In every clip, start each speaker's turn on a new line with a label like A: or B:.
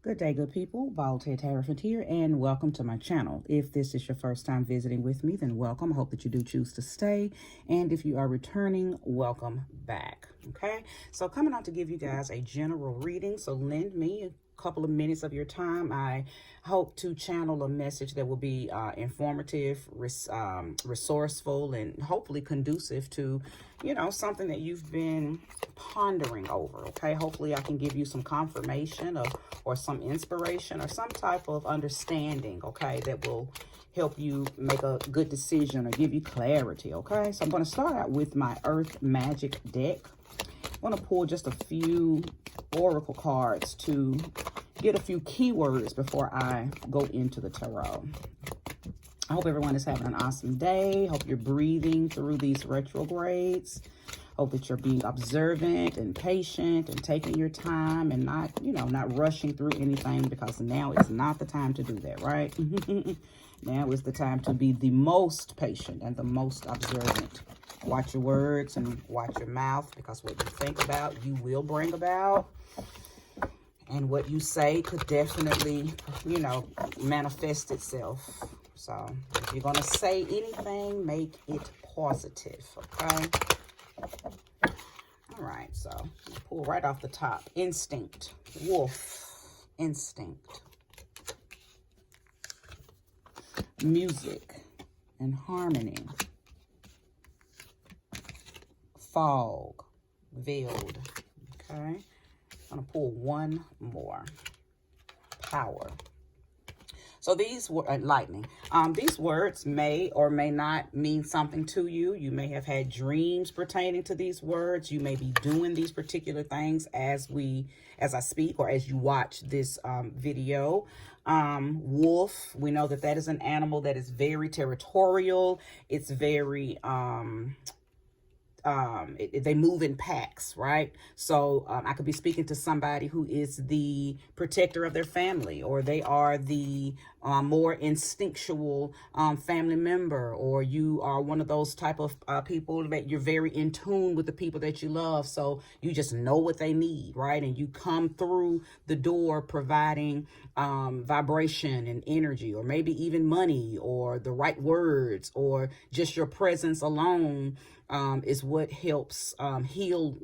A: Good day, good people. Volatile Tariffant here, and welcome to my channel. If this is your first time visiting with me, then welcome. I hope that you do choose to stay. And if you are returning, welcome back. Okay, so coming on to give you guys a general reading. So lend me a couple of minutes of your time. I hope to channel a message that will be informative, resourceful, and hopefully conducive to, something that you've been pondering over. Okay, hopefully I can give you some confirmation or some inspiration or some type of understanding, okay, that will help you make a good decision or give you clarity. Okay, so I'm going to start out with my Earth Magic deck. I'm going to pull just a few oracle cards to get a few keywords before I go into the tarot. I hope everyone is having an awesome day. Hope you're breathing through these retrogrades. Hope that you're being observant and patient and taking your time and not rushing through anything, because now is not the time to do that, right? Now is the time to be the most patient and the most observant. Watch your words and watch your mouth, because what you think about, you will bring about. And what you say could definitely, manifest itself. So if you're going to say anything, make it positive, okay? All right, so pull right off the top. Instinct, wolf, instinct. Music and harmony. Fog, veiled, okay? I'm going to pull one more. Power. So these were lightning. These words may or may not mean something to you. You may have had dreams pertaining to these words. You may be doing these particular things as I speak or as you watch this video. Wolf, we know that is an animal that is very territorial. It's very they move in packs, right? So I could be speaking to somebody who is the protector of their family, or they are the more instinctual family member, or you are one of those type of people that you're very in tune with the people that you love, so you just know what they need, right? And you come through the door providing vibration and energy, or maybe even money, or the right words, or just your presence alone is what helps heal,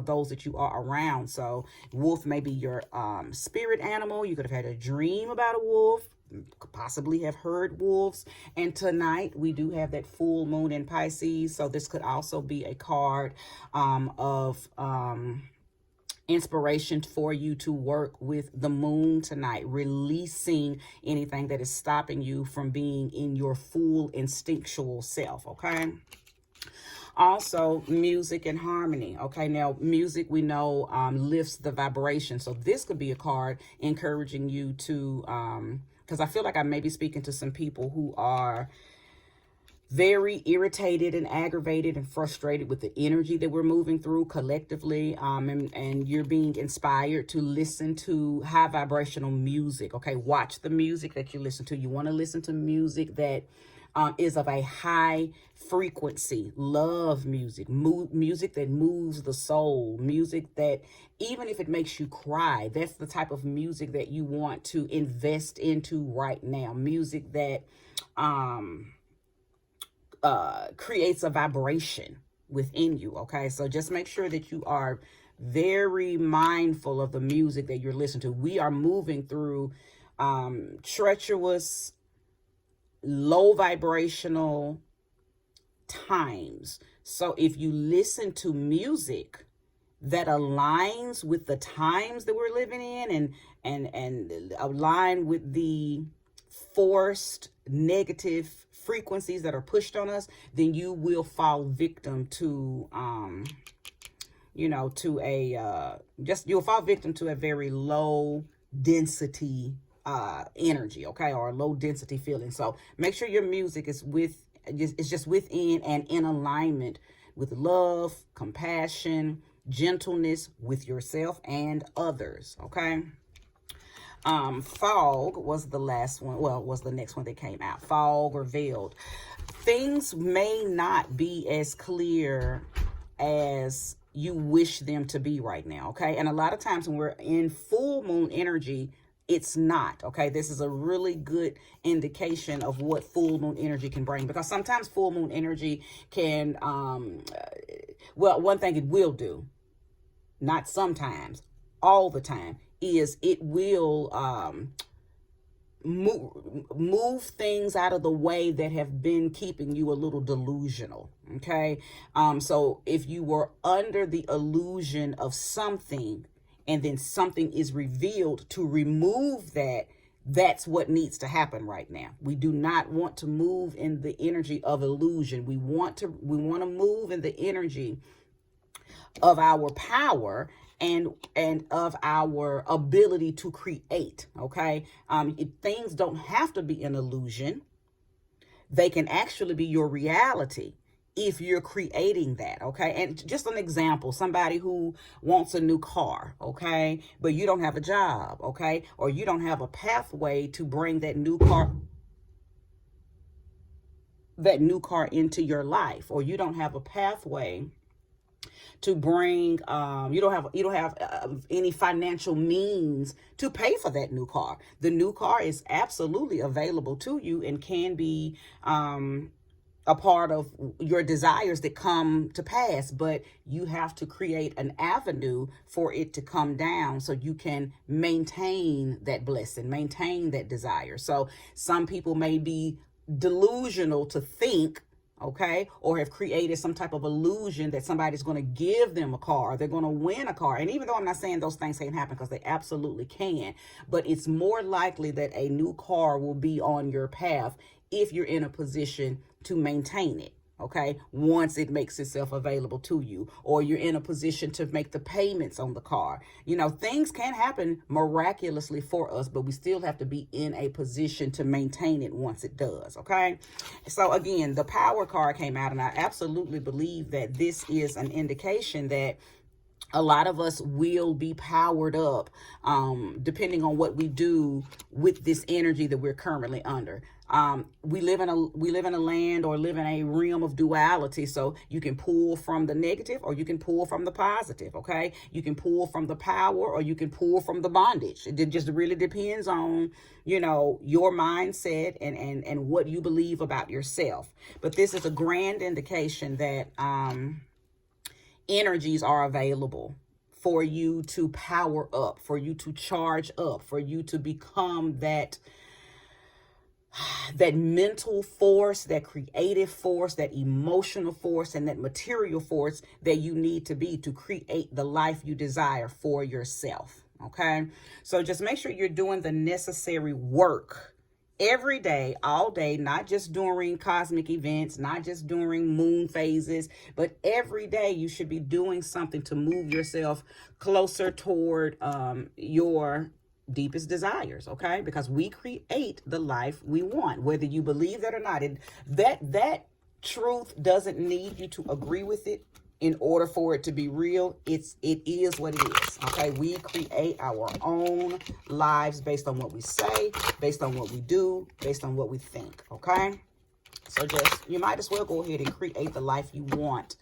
A: those that you are around. So wolf may be your spirit animal. You could have had a dream about a wolf, could possibly have heard wolves. And tonight we do have that full moon in Pisces. So this could also be a card of inspiration for you to work with the moon tonight, releasing anything that is stopping you from being in your full instinctual self, okay? Also, music and harmony. Okay, now music, we know, lifts the vibration. So this could be a card encouraging you to, because I feel like I may be speaking to some people who are very irritated and aggravated and frustrated with the energy that we're moving through collectively, and you're being inspired to listen to high vibrational music. Okay, watch the music that you listen to. You want to listen to music that is of a high frequency. Love music, music that moves the soul, music that even if it makes you cry, that's the type of music that you want to invest into right now. Music that creates a vibration within you. Okay, so just make sure that you are very mindful of the music that you're listening to. We are moving through treacherous, low vibrational times. So if you listen to music that aligns with the times that we're living in, and align with the forced negative frequencies that are pushed on us, then you will fall victim to you'll fall victim to a very low density energy, okay, or a low density feeling. So make sure your music is just within and in alignment with love, compassion, gentleness with yourself and others, okay? Fog was the last one, was the next one that came out. Fog or veiled. Things may not be as clear as you wish them to be right now, okay? And a lot of times when we're in full moon energy, it's not. Okay, this is a really good indication of what full moon energy can bring, because sometimes full moon energy can well, one thing it will do, not sometimes, all the time, is it will move things out of the way that have been keeping you a little delusional. Okay, so if you were under the illusion of something and then something is revealed to remove that, that's what needs to happen right now. We do not want to move in the energy of illusion. We want to move in the energy of our power and of our ability to create. Okay, things don't have to be an illusion. They can actually be your reality if you're creating that. Okay, and just an example, somebody who wants a new car, okay, but you don't have a job, okay, or you don't have a pathway to bring that new car into your life, or you don't have a pathway to bring, you don't have any financial means to pay for that new car. The new car is absolutely available to you and can be a part of your desires that come to pass, but you have to create an avenue for it to come down so you can maintain that blessing, maintain that desire. So some people may be delusional to think, okay, or have created some type of illusion that somebody's going to give them a car, or they're going to win a car. And even though I'm not saying those things can't happen, because they absolutely can, but it's more likely that a new car will be on your path if you're in a position to maintain it. Okay, once it makes itself available to you, or you're in a position to make the payments on the car. You know, things can happen miraculously for us, but we still have to be in a position to maintain it once it does. Okay, so again, the power card came out, and I absolutely believe that this is an indication that a lot of us will be powered up, depending on what we do with this energy that we're currently under. We live in a land, or live in a realm of duality. So you can pull from the negative, or you can pull from the positive. Okay, you can pull from the power, or you can pull from the bondage. It just really depends on, you know, your mindset and what you believe about yourself. But this is a grand indication that energies are available for you to power up, for you to charge up, for you to become that mental force, that creative force, that emotional force, and that material force that you need to be to create the life you desire for yourself. Okay, so just make sure you're doing the necessary work every day, all day, not just during cosmic events, not just during moon phases, but every day you should be doing something to move yourself closer toward your deepest desires. Okay, because we create the life we want, whether you believe that or not. That truth doesn't need you to agree with it in order for it to be real. It is what it is. Okay, we create our own lives based on what we say, based on what we do, based on what we think. Okay, so you might as well go ahead and create the life you want,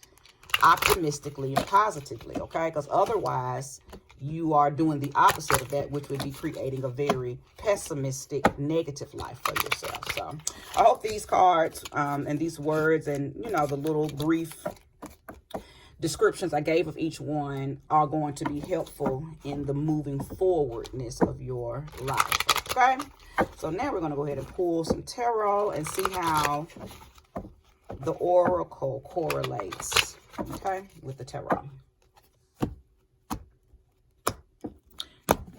A: optimistically and positively. Okay, because otherwise you are doing the opposite of that, which would be creating a very pessimistic, negative life for yourself. So I hope these cards and these words, and you know, the little brief descriptions I gave of each one are going to be helpful in the moving forwardness of your life. Okay, so now we're going to go ahead and pull some tarot and see how the oracle correlates, okay, with the tarot.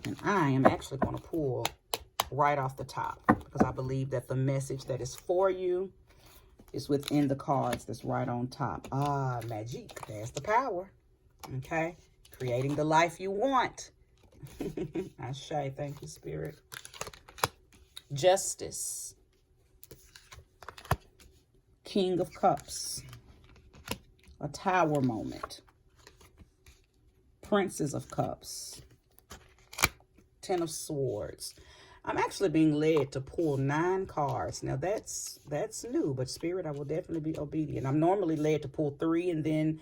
A: And I am actually going to pull right off the top, because I believe that the message that is for you is within the cards that's right on top. Ah, magic. There's the power. Okay, creating the life you want. Ashe. Thank you, Spirit. Justice. King of Cups. A Tower moment. Princess of Cups. Ten of Swords. I'm actually being led to pull 9 cards. Now that's new, but Spirit, I will definitely be obedient. I'm normally led to pull 3 and then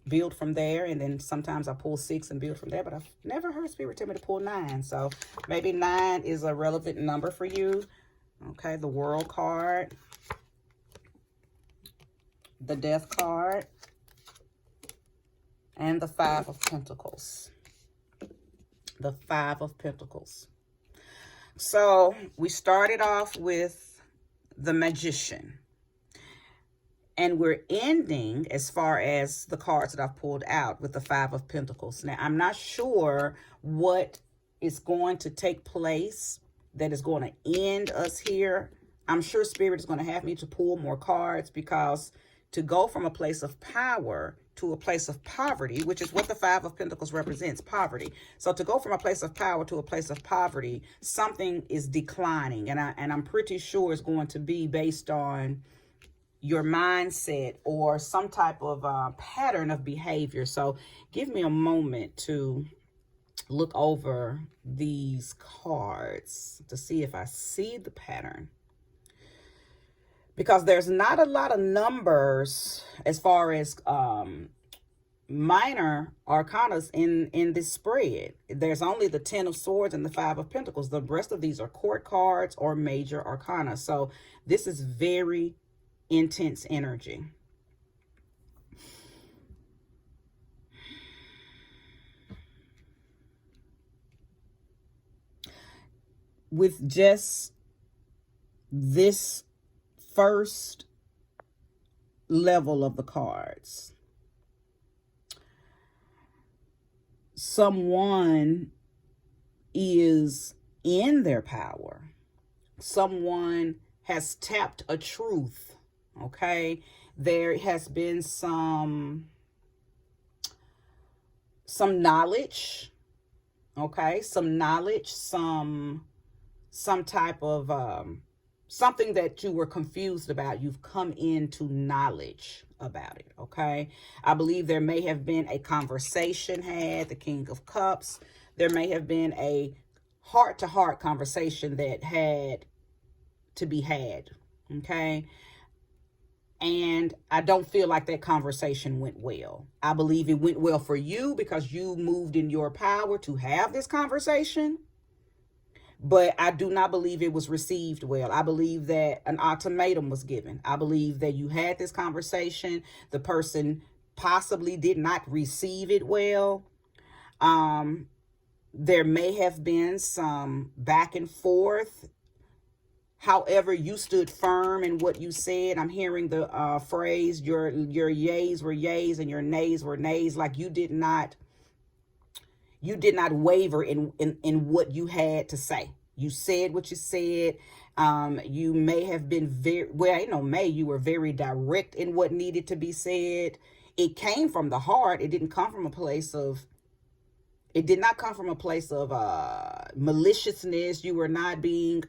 A: build from there. And then sometimes I pull 6 and build from there, but I've never heard Spirit tell me to pull 9. So maybe 9 is a relevant number for you. Okay, the World card, the Death card, and the 5 of Pentacles. The 5 of Pentacles. So we started off with the Magician. And we're ending, as far as the cards that I've pulled out, with the 5 of Pentacles. Now, I'm not sure what is going to take place that is going to end us here. I'm sure Spirit is going to have me to pull more cards, because to go from a place of power to a place of poverty, which is what the 5 of Pentacles represents, poverty. So to go from a place of power to a place of poverty, something is declining. And I'm pretty sure it's going to be based on your mindset or some type of pattern of behavior. So give me a moment to look over these cards to see if I see the pattern, because there's not a lot of numbers as far as minor arcanas in this spread. There's only the 10 of Swords and the 5 of Pentacles. The rest of these are court cards or major arcana. So this is very intense energy. With just this first level of the cards, someone is in their power. Someone has tapped a truth. Okay, there has been some knowledge. Okay, some knowledge, some type of something that you were confused about. You've come into knowledge about it. Okay, I believe there may have been a conversation had, the King of Cups. There may have been a heart-to-heart conversation that had to be had. Okay. And I don't feel like that conversation went well. I believe it went well for you because you moved in your power to have this conversation. But I do not believe it was received well. I believe that an ultimatum was given. I believe that you had this conversation. The person possibly did not receive it well. There may have been some back and forth. However, you stood firm in what you said. I'm hearing the phrase, your yays were yays and your nays were nays. Like you did not waver in what you had to say. You said what you said. You may have been you were very direct in what needed to be said. It came from the heart. It didn't come from a place of, maliciousness. You were not being,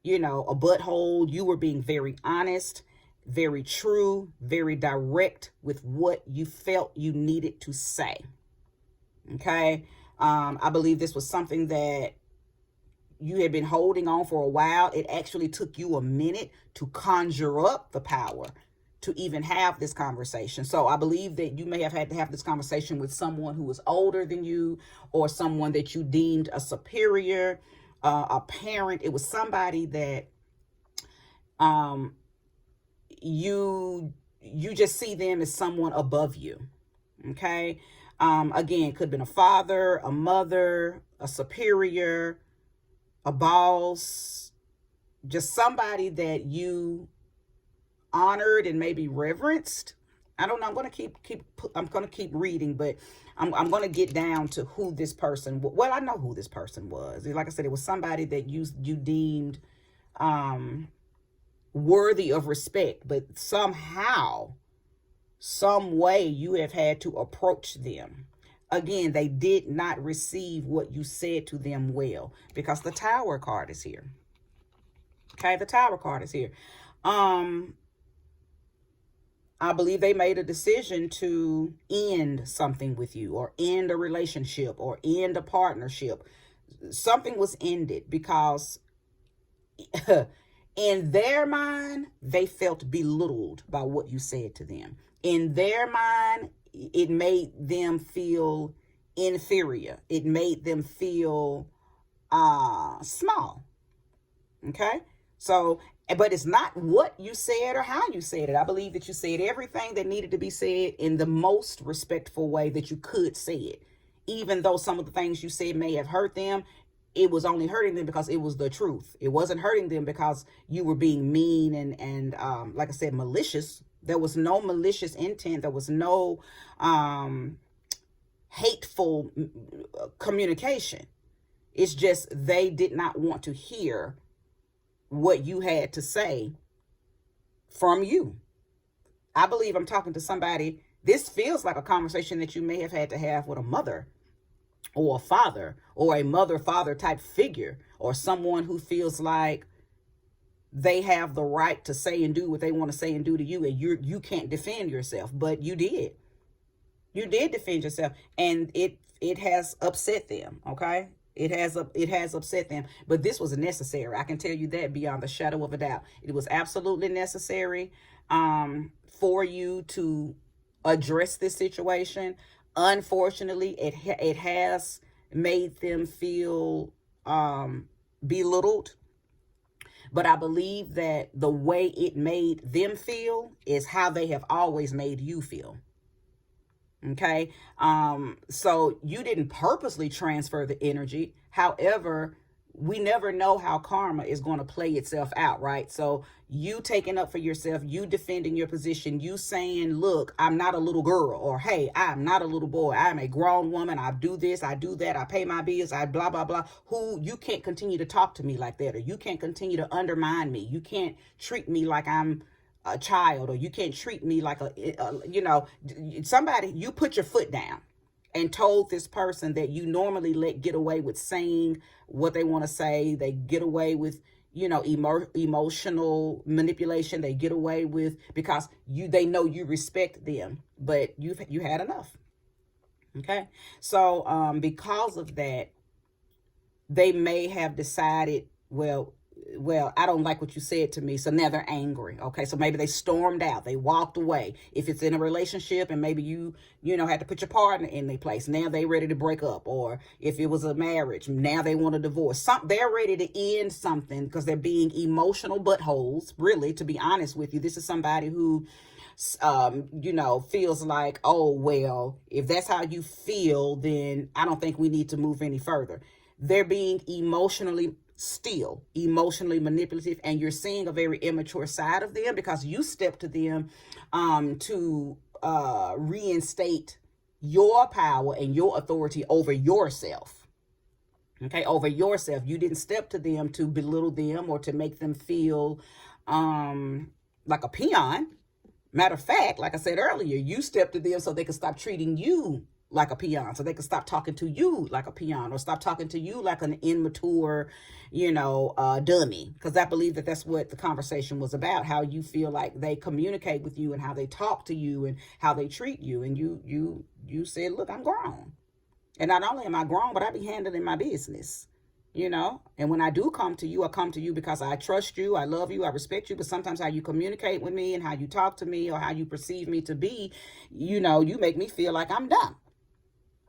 A: a butthole. You were being very honest, very true, very direct with what you felt you needed to say. Okay. I believe this was something that you had been holding on for a while. It actually took you a minute to conjure up the power to even have this conversation. So I believe that you may have had to have this conversation with someone who was older than you, or someone that you deemed a superior, a parent. It was somebody that you just see them as someone above you. Okay. Again, could have been a father, a mother, a superior, a boss, just somebody that you honored and maybe reverenced. I don't know. I'm going to keep reading, but I'm going to get down to who this person was. Well, I know who this person was. Like I said, it was somebody that you deemed worthy of respect, but somehow, some way you have had to approach them. Again, they did not receive what you said to them well, because the Tower card is here. Okay, the Tower card is here. I believe they made a decision to end something with you, or end a relationship, or end a partnership. Something was ended because in their mind, they felt belittled by what you said to them. In their mind, it made them feel inferior. It made them feel small. Okay? So, but it's not what you said or how you said it. I believe that you said everything that needed to be said in the most respectful way that you could say it. Even though some of the things you said may have hurt them, it was only hurting them because it was the truth. It wasn't hurting them because you were being mean and like I said, malicious. There was no malicious intent. There was no hateful communication. It's just they did not want to hear what you had to say from you. I believe I'm talking to somebody. This feels like a conversation that you may have had to have with a mother or a father or a mother-father type figure, or someone who feels like they have the right to say and do what they want to say and do to you, and you can't defend yourself. But you did. You did defend yourself, and it has upset them. Okay, it has upset them. But this was necessary. I can tell you that beyond the shadow of a doubt. It was absolutely necessary for you to address this situation. Unfortunately, it has made them feel belittled. But I believe that the way it made them feel is how they have always made you feel. Okay. So you didn't purposely transfer the energy. However, we never know how karma is going to play itself out, right? So you taking up for yourself, you defending your position, you saying, look, I'm not a little girl, or hey, I'm not a little boy. I'm a grown woman. I do this, I do that. I pay my bills. I blah, blah, blah. You can't continue to talk to me like that, or you can't continue to undermine me. You can't treat me like I'm a child, or you can't treat me like somebody. You put your foot down and told this person that you normally let get away with saying what they want to say. They get away with, emotional manipulation. They get away with, because they know you respect them, but you had enough. Okay. So, because of that, they may have decided, well, I don't like what you said to me. So now they're angry. Okay. So maybe they stormed out. They walked away. If it's in a relationship and maybe you had to put your partner in their place, now they ready to break up. Or if it was a marriage, now they want a divorce. They're ready to end something because they're being emotional buttholes. Really, to be honest with you, this is somebody who, feels like, oh, well, if that's how you feel, then I don't think we need to move any further. They're being emotionally manipulative, and you're seeing a very immature side of them because you stepped to them to reinstate your power and your authority over yourself. Okay, over yourself. You didn't step to them to belittle them or to make them feel like a peon. Matter of fact, like I said earlier, you stepped to them so they could stop treating you like a peon, so they could stop talking to you like a peon, or stop talking to you like an immature, dummy. Because I believe that that's what the conversation was about, how you feel like they communicate with you and how they talk to you and how they treat you. And you said, look, I'm grown. And not only am I grown, but I be handling my business, and when I do come to you, I come to you because I trust you, I love you, I respect you. But sometimes how you communicate with me and how you talk to me or how you perceive me to be, you make me feel like I'm dumb.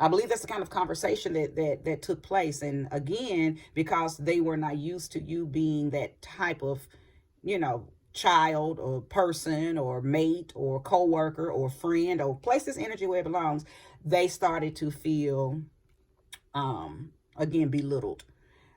A: I believe that's the kind of conversation that took place. And again, because they were not used to you being that type of, child or person or mate or coworker or friend, or place this energy where it belongs, they started to feel, again, belittled.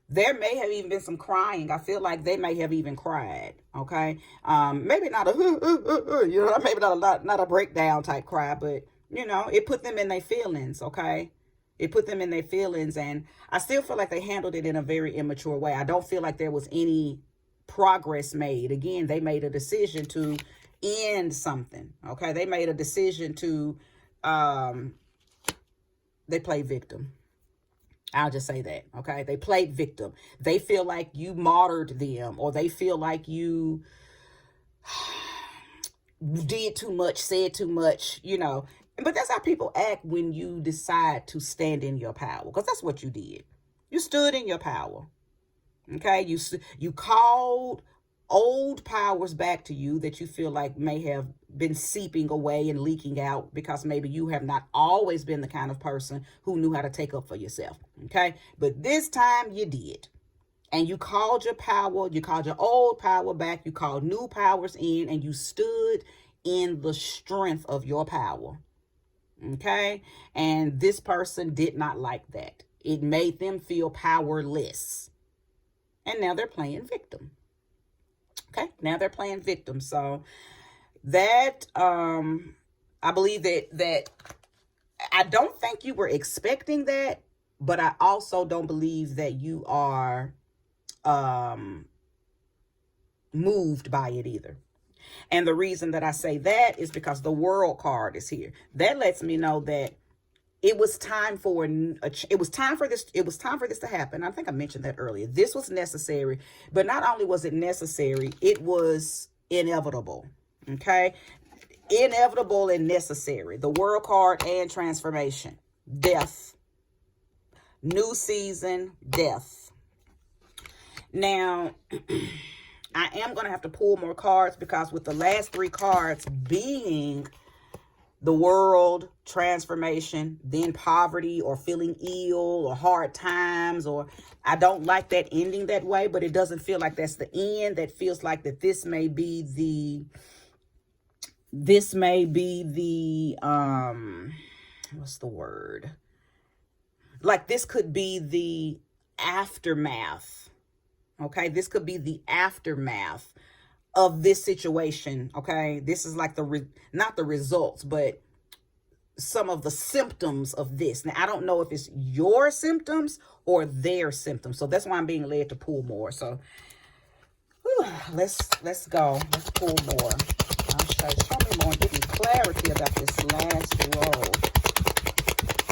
A: There may have even been some crying. I feel like they may have even cried. Okay. Maybe not maybe not a breakdown type cry, but it put them in their feelings. Okay. It put them in their feelings. And I still feel like they handled it in a very immature way. I don't feel like there was any progress made. Again, they made a decision to end something. Okay. They made a decision to, they played victim. I'll just say that. Okay. They played victim. They feel like you martyred them, or they feel like you did too much, said too much, But that's how people act when you decide to stand in your power, because that's what you did. You stood in your power. Okay. You called old powers back to you that you feel like may have been seeping away and leaking out because maybe you have not always been the kind of person who knew how to take up for yourself. Okay. But this time you did. And you called your power, you called your old power back, you called new powers in, and you stood in the strength of your power. Okay. And this person did not like that. It made them feel powerless. And now they're playing victim. Okay. Now they're playing victim. So that, I believe that I don't think you were expecting that, but I also don't believe that you are, moved by it either. And the reason that I say that is because the World card is here. That lets me know that it was time for this to happen. I think I mentioned that earlier. This was necessary, but not only was it necessary, it was inevitable. Okay? Inevitable and necessary. The World card and transformation. Death. New season, death. Now, I am going to have to pull more cards because with the last 3 cards being the world, transformation, then poverty or feeling ill or hard times, or I don't like that ending that way, but it doesn't feel like that's the end. That feels like that this may be the, what's the word? Like this could be the aftermath. Okay, this could be the aftermath of this situation. Okay, this is like not the results, but some of the symptoms of this. Now, I don't know if it's your symptoms or their symptoms, so that's why I'm being led to pull more. So, let's go. Let's pull more. Show me more. Give me clarity about this last roll.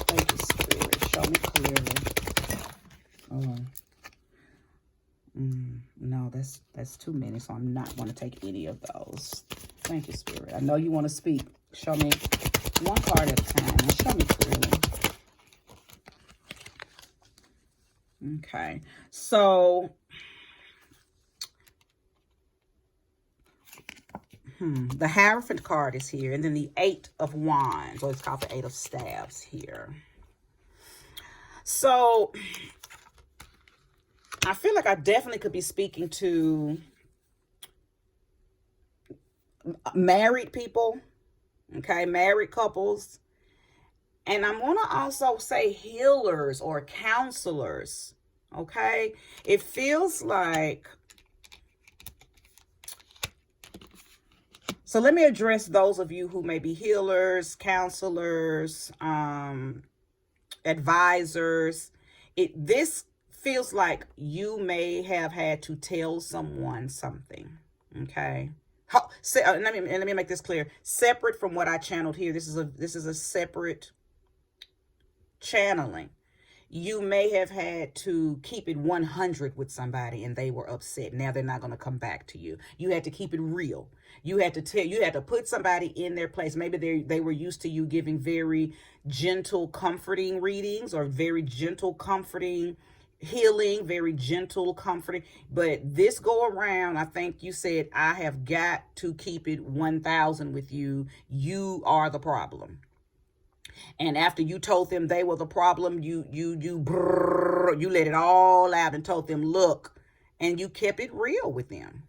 A: Thank you, Spirit. Show me clearly. No, that's too many, so I'm not going to take any of those. Thank you, Spirit. I know you want to speak. Show me one card at a time and show me clearly. Okay, so the Hierophant card is here, and then the 8 of Wands, or it's called the 8 of Staves here. So I feel like I definitely could be speaking to married people, okay, married couples. And I'm going to also say healers or counselors, okay? It feels like, so let me address those of you who may be healers, counselors, advisors. This feels like you may have had to tell someone something, okay? Let me make this clear. Separate from what I channeled here, this is a separate channeling. You may have had to keep it 100 with somebody and they were upset. Now they're not going to come back to you. You had to keep it real. You had to put somebody in their place. Maybe they were used to you giving very gentle, comforting readings, or very gentle, comforting healing, very gentle, comforting. But this go around, I think you said, I have got to keep it 1,000 with you. You are the problem. And after you told them they were the problem, you let it all out and told them, look, and you kept it real with them.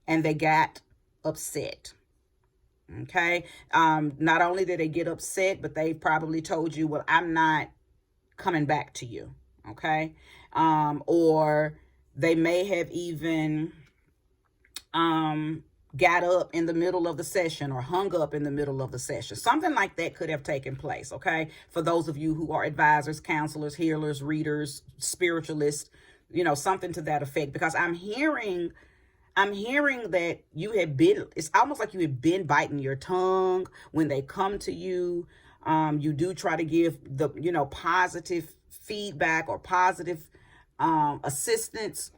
A: And they got upset. Okay. Not only did they get upset, but they probably told you, well, I'm not coming back to you. Okay. Or they may have even got up in the middle of the session or hung up in the middle of the session. Something like that could have taken place. Okay. For those of you who are advisors, counselors, healers, readers, spiritualists, something to that effect, because I'm hearing that you have been, it's almost like you have been biting your tongue when they come to you. You do try to give the, positive feedback or positive assistance,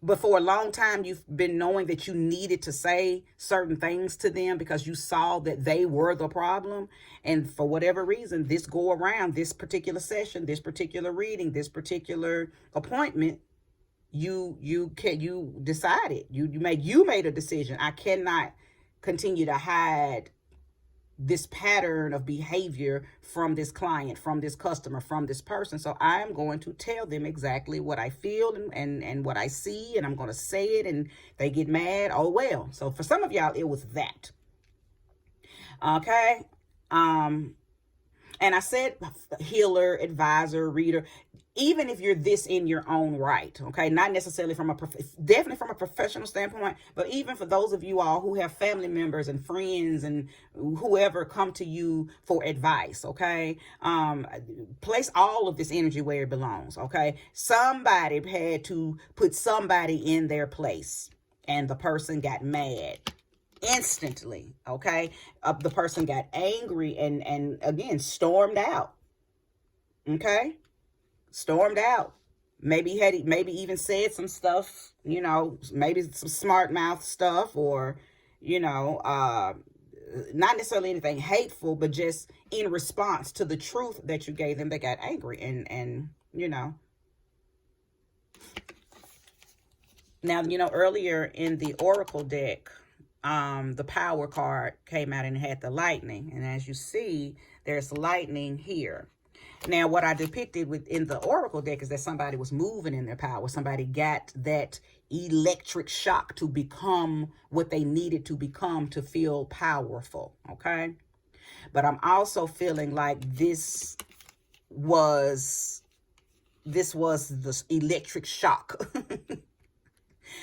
A: but for a long time you've been knowing that you needed to say certain things to them because you saw that they were the problem. And for whatever reason, this go around, this particular session, this particular reading, this particular appointment, you decided, you made a decision. I cannot continue to hide this pattern of behavior from this client, from this customer, from this person. So I'm going to tell them exactly what I feel and what I see, and I'm going to say it, and they get mad. Oh, well. So for some of y'all, it was that. Okay. And I said healer, advisor, reader, even if you're this in your own right, okay, not necessarily from definitely from a professional standpoint, but even for those of you all who have family members and friends and whoever come to you for advice, okay, place all of this energy where it belongs, okay. Somebody had to put somebody in their place, and the person got mad instantly, okay. The person got angry and again stormed out, okay. Stormed out. Maybe even said some stuff, maybe some smart mouth stuff, or not necessarily anything hateful, but just in response to the truth that you gave them, they got angry. And now, earlier in the oracle deck, the power card came out and had the lightning, and as you see, there's lightning here. Now, what I depicted within the oracle deck is that somebody was moving in their power. Somebody got that electric shock to become what they needed to become to feel powerful, okay? But I'm also feeling like this was the electric shock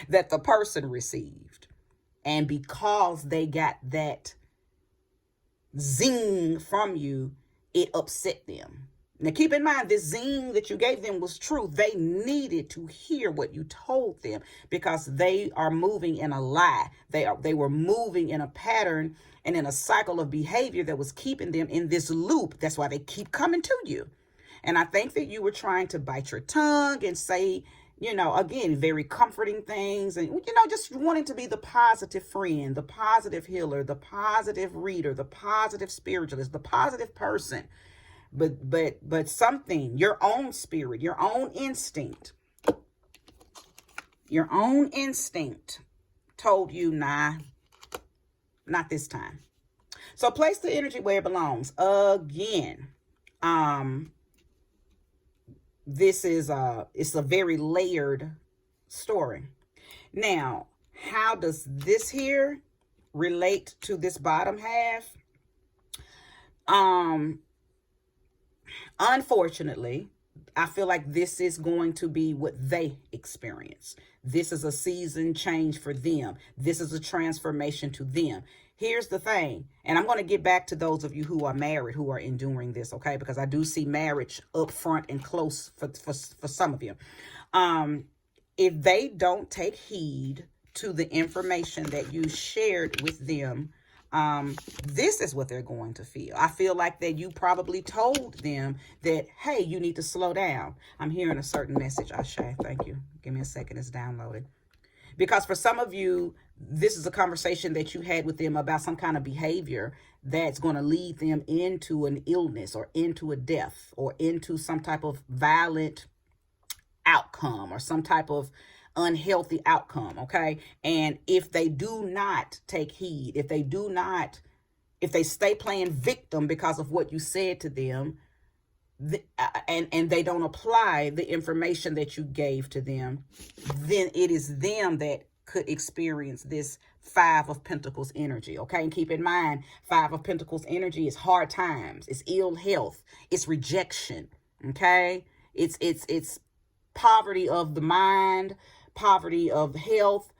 A: that the person received. And because they got that zing from you, it upset them. Now, keep in mind, this zing that you gave them was true. They needed to hear what you told them because they are moving in a lie. They were moving in a pattern and in a cycle of behavior that was keeping them in this loop. That's why they keep coming to you. And I think that you were trying to bite your tongue and say, again, very comforting things, and, just wanting to be the positive friend, the positive healer, the positive reader, the positive spiritualist, the positive person. But something, your own spirit, your own instinct told you, nah, not this time. So place the energy where it belongs. Again, this is it's a very layered story. Now, how does this here relate to this bottom half? Unfortunately, I feel like this is going to be what they experience. This is a season change for them. This is a transformation to them. Here's the thing, and I'm going to get back to those of you who are married, who are enduring this, okay? Because I do see marriage up front and close for some of you. If they don't take heed to the information that you shared with them, this is what they're going to feel. I feel like that you probably told them that, hey, you need to slow down. I'm hearing a certain message. Ashe, thank you. Give me a second. It's downloaded. Because for some of you, this is a conversation that you had with them about some kind of behavior that's going to lead them into an illness or into a death or into some type of violent outcome or some type of unhealthy outcome, okay? And if they do not take heed, if they stay playing victim because of what you said to them, and they don't apply the information that you gave to them, then it is them that could experience this Five of Pentacles energy, okay? And keep in mind, Five of Pentacles energy is hard times, it's ill health, it's rejection, okay? It's poverty of the mind, poverty of health,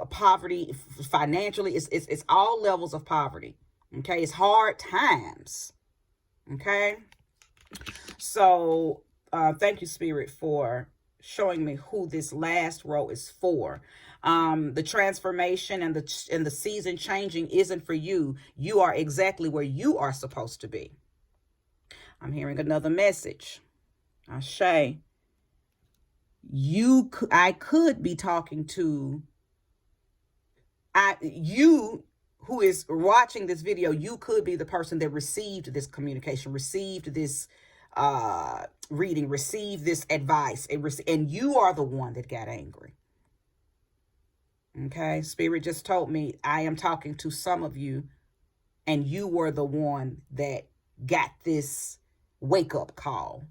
A: poverty financially. It's all levels of poverty, okay? It's hard times, okay? So thank you, Spirit, for showing me who this last row is for. The transformation and the season changing isn't for you. You are exactly where you are supposed to be. I'm hearing another message. Ashe. I could be talking to you who is watching this video. You could be the person that received this communication, received this reading, receive this advice, and you are the one that got angry. Okay, Spirit just told me I am talking to some of you, and you were the one that got this wake-up call.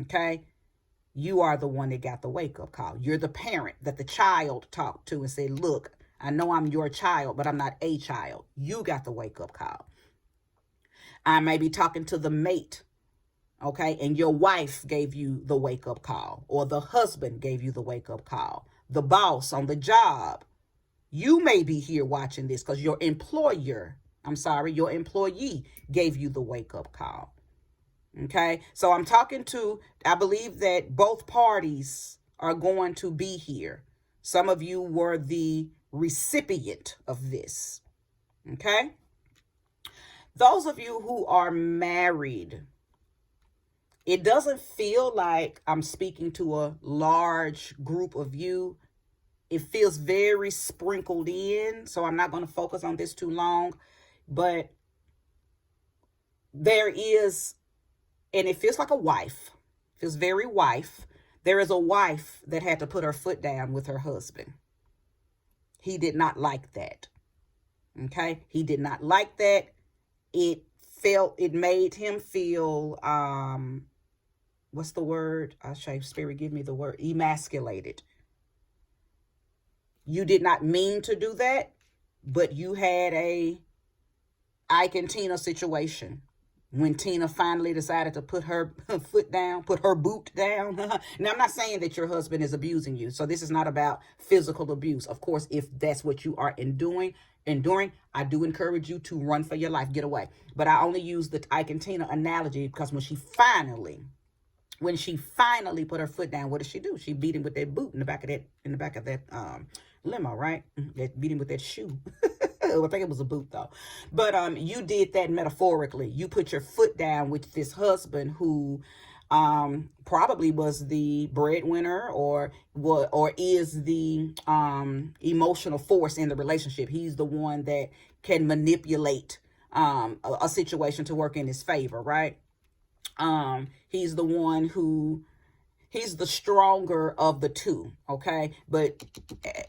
A: Okay, you are the one that got the wake-up call. You're the parent that the child talked to and said, look, I know I'm your child, but I'm not a child. You got the wake-up call. I may be talking to the mate, okay, and your wife gave you the wake-up call, or the husband gave you the wake-up call, the boss on the job. You may be here watching this because your employer, your employee gave you the wake-up call. Okay, so I'm talking to, I believe that both parties are going to be here. Some of you were the recipient of this. Okay, those of you who are married, it doesn't feel like I'm speaking to a large group of you. It feels very sprinkled in, so I'm not going to focus on this too long, but there is, and it feels like a wife, feels very wife. There is a wife that had to put her foot down with her husband. He did not like that. Okay, he did not like that. It made him feel, what's the word? I'll show you, Spirit, give me the word, emasculated. You did not mean to do that, but you had a Ike and Tina situation when Tina finally decided to put her foot down, put her boot down. Now, I'm not saying that your husband is abusing you. So this is not about physical abuse. Of course, if that's what you are enduring, I do encourage you to run for your life, get away. But I only use the Ike and Tina analogy because when she finally put her foot down, what did she do? She beat him with that boot in the back of that limo, right? That beat him with that shoe. I think it was a boot though. But you did that metaphorically. You put your foot down with this husband who probably was the breadwinner or is the emotional force in the relationship. He's the one that can manipulate a situation to work in his favor, right? He's the one who, he's the stronger of the two, okay?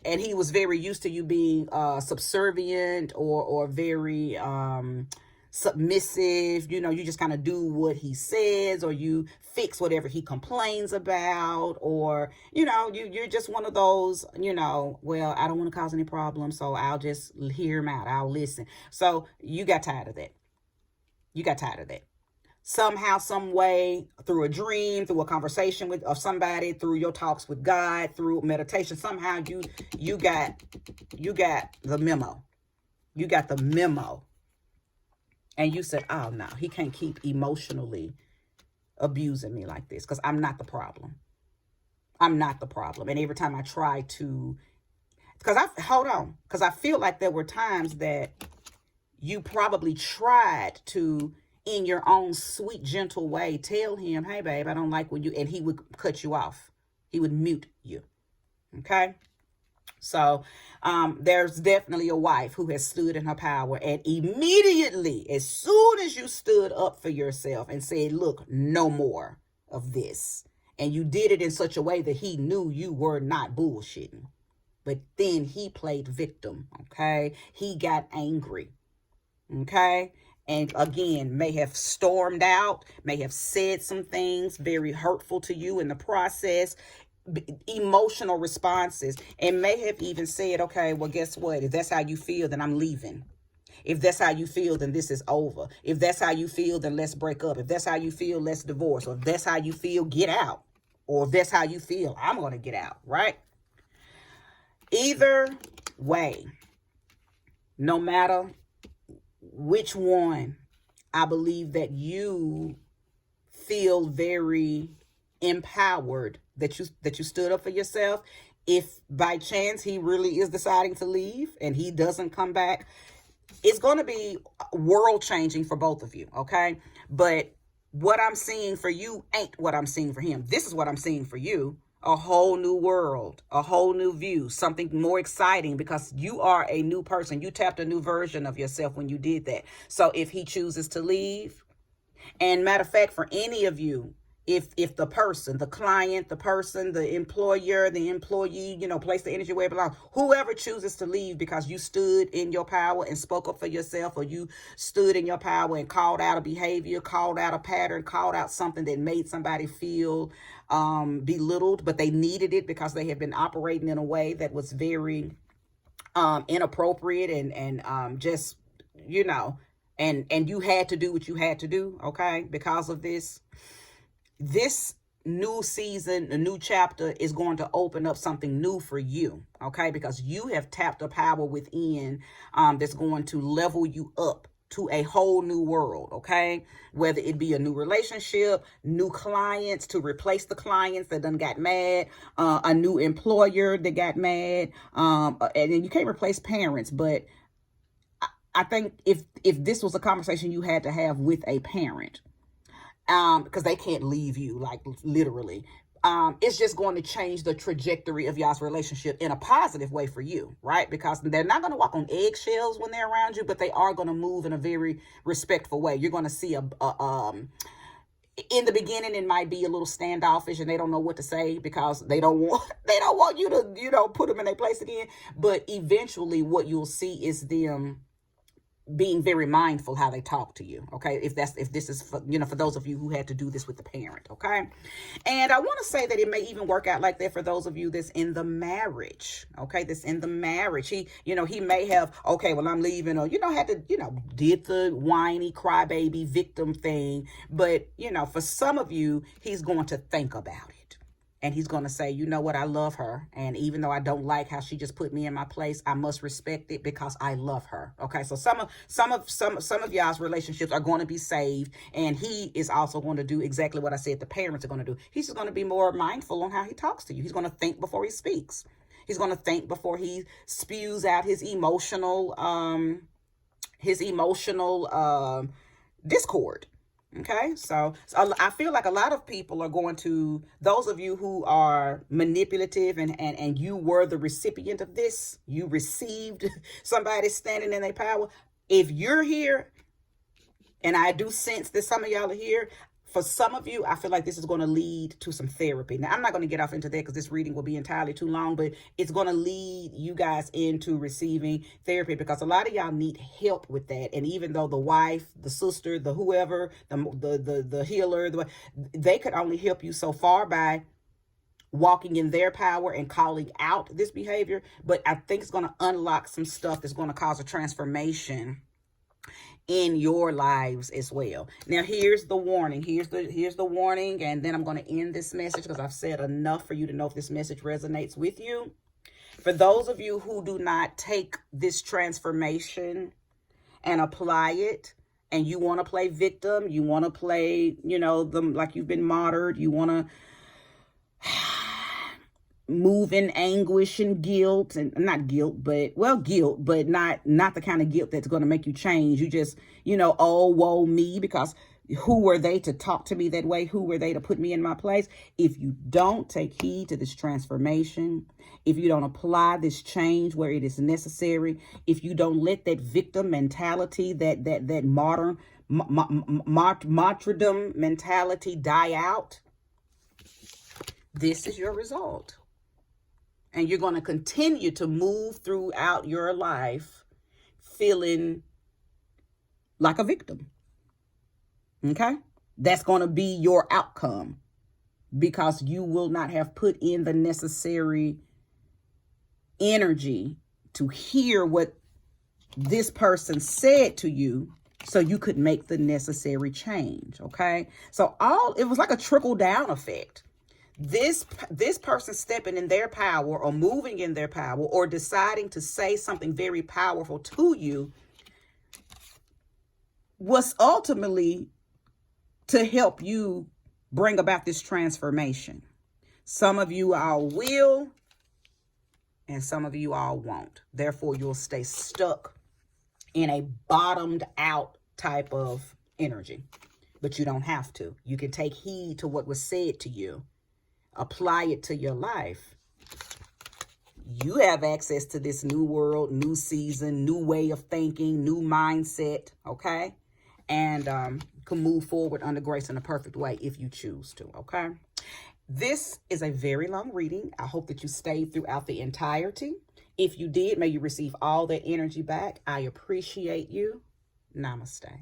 A: And he was very used to you being subservient or very submissive. You know, you just kind of do what he says, or you fix whatever he complains about, or, you know, you're just one of those, you know, well, I don't want to cause any problems, so I'll just hear him out. I'll listen. So you got tired of that. You got tired of that. Somehow, some way, through a dream, through a conversation of somebody, through your talks with God, through meditation, somehow you got the memo. You got the memo. And you said, oh no, he can't keep emotionally abusing me like this, because I'm not the problem. I'm not the problem. And every time I try to, because I feel like there were times that you probably tried to, in your own sweet, gentle way, tell him, hey, babe, I don't like when you, and he would cut you off. He would mute you. Okay. So there's definitely a wife who has stood in her power, and immediately, as soon as you stood up for yourself and said, look, no more of this, and you did it in such a way that he knew you were not bullshitting, but then he played victim. Okay. He got angry. Okay. And again, may have stormed out, may have said some things very hurtful to you in the process, emotional responses, and may have even said, okay, well, guess what? If that's how you feel, then I'm leaving. If that's how you feel, then this is over. If that's how you feel, then let's break up. If that's how you feel, let's divorce. Or if that's how you feel, get out. Or if that's how you feel, I'm going to get out, right? Either way, no matter which one, I believe that you feel very empowered that you stood up for yourself. If by chance he really is deciding to leave and he doesn't come back, it's going to be world changing for both of you. Okay. But what I'm seeing for you ain't what I'm seeing for him. This is what I'm seeing for you. A whole new world, a whole new view, something more exciting, because you are a new person. You tapped a new version of yourself when you did that. So if he chooses to leave, and matter of fact, for any of you, if the person, the client, the person, the employer, the employee, you know, place the energy where it belongs, whoever chooses to leave because you stood in your power and spoke up for yourself, or you stood in your power and called out a behavior, called out a pattern, called out something that made somebody feel belittled, but they needed it because they had been operating in a way that was very inappropriate and just, you know, and you had to do what you had to do, okay, because of this. This new season, a new chapter is going to open up something new for you, okay? Because you have tapped a power within that's going to level you up to a whole new world, okay? Whether it be a new relationship, new clients to replace the clients that done got mad, a new employer that got mad, and then you can't replace parents, but I think if this was a conversation you had to have with a parent, because they can't leave you, like literally, it's just going to change the trajectory of y'all's relationship in a positive way for you, right? Because they're not going to walk on eggshells when they're around you, but they are going to move in a very respectful way. You're going to see in the beginning, it might be a little standoffish and they don't know what to say because they don't want you to, you know, put them in their place again. But eventually what you'll see is them being very mindful how they talk to you, okay? If this is for, you know, for those of you who had to do this with the parent, okay? And I want to say that it may even work out like that for those of you that's in the marriage, okay? That's in the marriage. He, you know, he may have, okay, well, I'm leaving, or, you know, had to, you know, did the whiny crybaby victim thing. But, you know, for some of you, he's going to think about it. And he's going to say, you know what, I love her. And even though I don't like how she just put me in my place, I must respect it because I love her. Okay, so some of y'all's relationships are going to be saved. And he is also going to do exactly what I said the parents are going to do. He's just going to be more mindful on how he talks to you. He's going to think before he speaks. He's going to think before he spews out his emotional discord. Okay, so I feel like a lot of people are going to, those of you who are manipulative and you were the recipient of this, you received somebody standing in their power. If you're here, and I do sense that some of y'all are here, for some of you, I feel like this is going to lead to some therapy. Now, I'm not going to get off into that because this reading will be entirely too long, but it's going to lead you guys into receiving therapy because a lot of y'all need help with that. And even though the wife, the sister, the whoever, the healer, they could only help you so far by walking in their power and calling out this behavior. But I think it's going to unlock some stuff that's going to cause a transformation in your lives as well. Now, here's the warning. Here's the warning, and then I'm going to end this message because I've said enough for you to know if this message resonates with you. For those of you who do not take this transformation and apply it, and you want to play victim, you want to play, you know, them like you've been martyred, you want to move in anguish and guilt, and not guilt, but well, guilt, but not the kind of guilt that's going to make you change. You just, you know, oh, woe me, because who were they to talk to me that way? Who were they to put me in my place? If you don't take heed to this transformation, if you don't apply this change where it is necessary, if you don't let that victim mentality, that martyrdom mentality die out, this is your result. And you're going to continue to move throughout your life feeling like a victim. Okay? That's going to be your outcome because you will not have put in the necessary energy to hear what this person said to you so you could make the necessary change. Okay? So it was like a trickle down effect. This person stepping in their power or moving in their power or deciding to say something very powerful to you was ultimately to help you bring about this transformation. Some of you all will, and some of you all won't. Therefore, you'll stay stuck in a bottomed out type of energy. But you don't have to. You can take heed to what was said to you. Apply it to your life. You have access to this new world, new season, new way of thinking, new mindset, okay? and can move forward under grace in a perfect way if you choose to, okay? This is a very long reading. I hope that you stayed throughout the entirety. If you did, may you receive all that energy back. I appreciate you. Namaste.